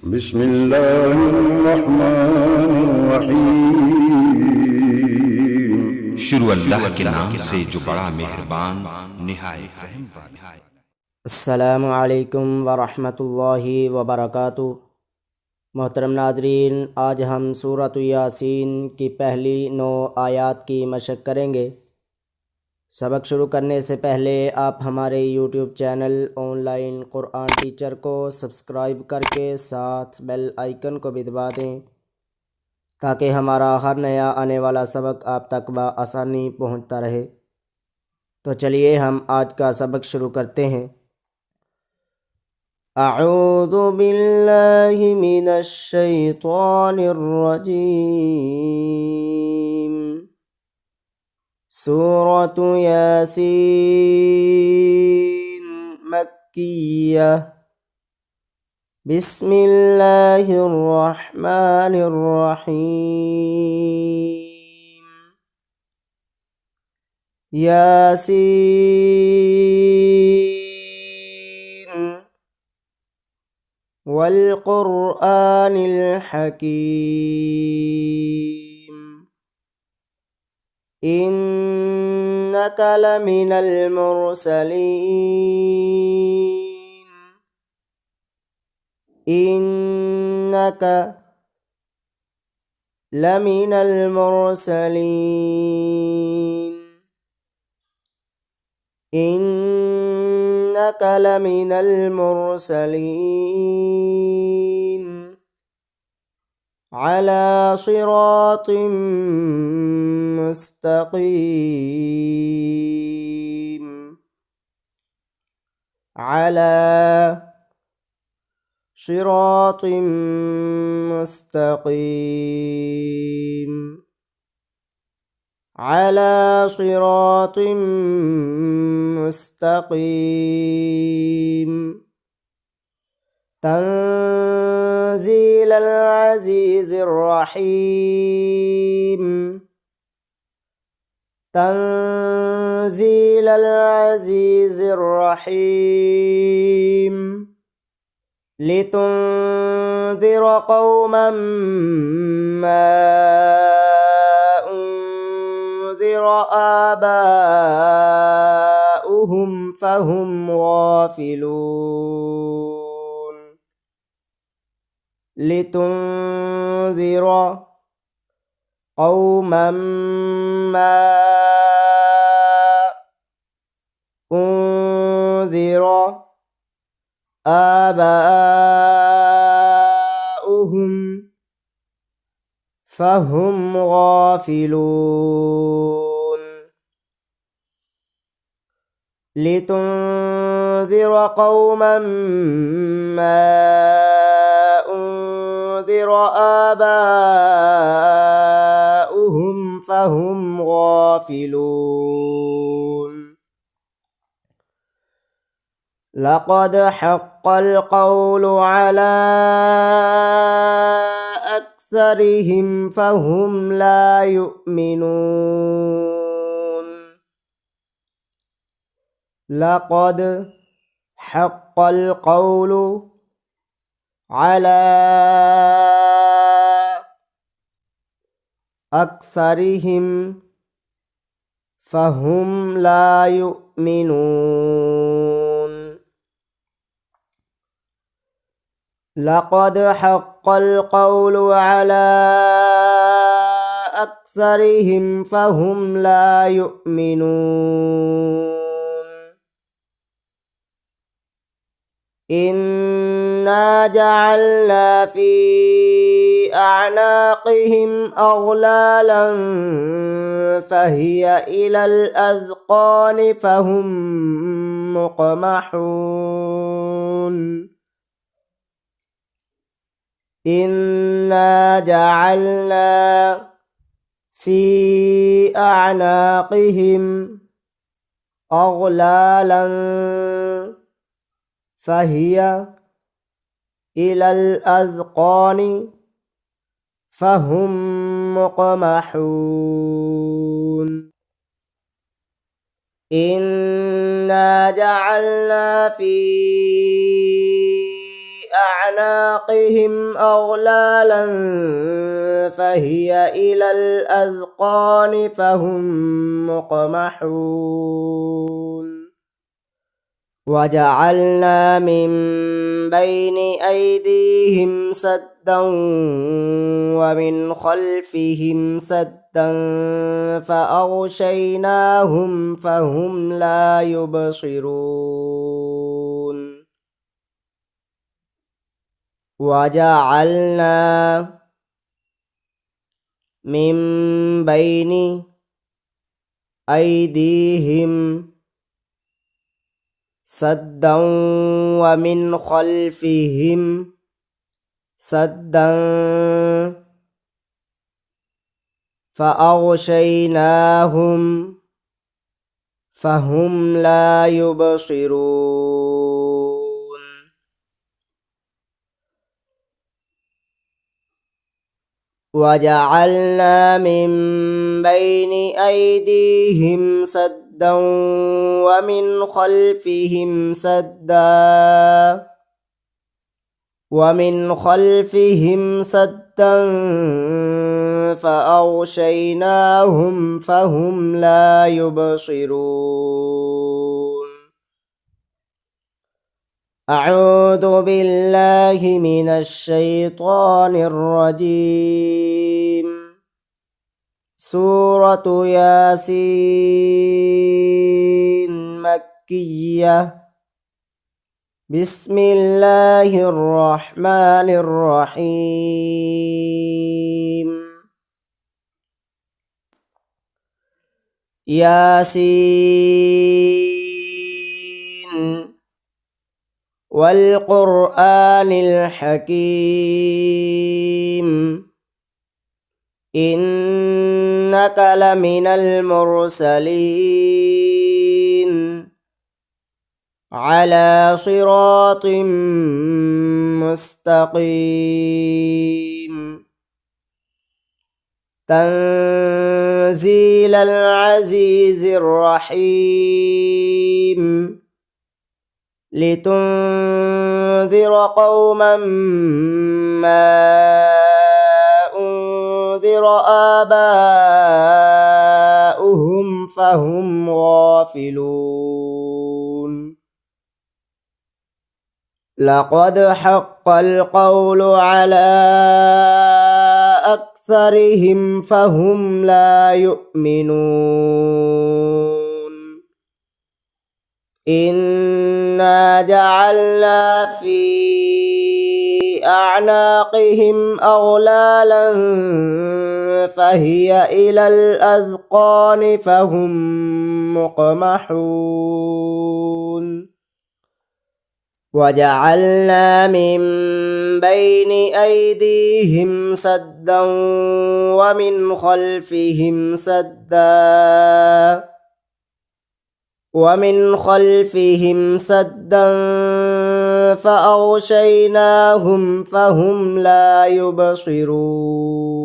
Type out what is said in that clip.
بسم الله الرحمن الرحیم۔ شروع اللہ کے نام سے جو بڑا مہربان نہایت رحم والا ہے۔ السلام علیکم ورحمۃ اللہ وبرکاتہ۔ محترم ناظرین، آج ہم سورۃ یاسین کی پہلی 9 آیات کی مشق کریں گے۔ سبق شروع کرنے سے پہلے آپ ہمارے یوٹیوب چینل آن لائن قرآن ٹیچر کو سبسکرائب کر کے ساتھ بیل آئیکن کو بھی دبا دیں تاکہ ہمارا ہر نیا آنے والا سبق آپ تک بآسانی پہنچتا رہے۔ تو چلیے ہم آج کا سبق شروع کرتے ہیں۔ اعوذ باللہ من الشیطان الرجیم۔ سورۃ یاسین مکیہ۔ بسم اللہ الرحمن الرحیم۔ یاسین والقرآن الحکیم إنك لمن المرسلين إنك لمن المرسلين إنك لمن المرسلين على صراط مستقيم على صراط مستقيم على صراط مستقيم تنزيل العزيز الرحيم تنزيل العزيز الرحيم لتنذر قوما ما أنذر آباؤهم فهم غافلون لتنذر قوما ما أنذر آباؤهم فهم غافلون لتنذر قوما ما أنذر آباؤهم فهم غافلون لقد حق القول على أكثرهم فهم لا يؤمنون لقد حق القول على أكثرهم فهم لا يؤمنون لقد حق القول على أكثرهم فهم لا يؤمنون إنا جعلنا في أعناقهم أغلالا فهي إلى الأذقان فهم مقمحون إنا جعلنا في أعناقهم أغلالا فهي إلى الأذقان فهم مقمحون إنا جعلنا في أعناقهم أعناقهم أغلالا فهي إلى الأذقان فهم مقمحون وجعلنا من بين أيديهم سدا ومن خلفهم سدا فأغشيناهم فهم لا يبصرون وجعلنا من بين أيديهم سدا ومن خلفهم سدا فأغشيناهم فهم لا يبصرون وجعلنا من بين أيديهم سدا ومن خلفهم سدا فأغشيناهم فهم لا يبصرون أعوذ بالله من الشيطان الرجيم سورة ياسين مكية بسم الله الرحمن الرحيم ياسين والقرآن الحكيم إنك لمن المرسلين على صراط مستقيم تنزيل العزيز الرحيم لتنذر قوما ما أنذر آباؤهم فهم غافلون لقد حق القول على أكثرهم فهم لا يؤمنون إنا جعلنا في أعناقهم أغلالا فهي إلى الأذقان فهم مقمحون وجعلنا من بين أيديهم سدا ومن خلفهم سدا فأغشيناهم فهم لا يبصرون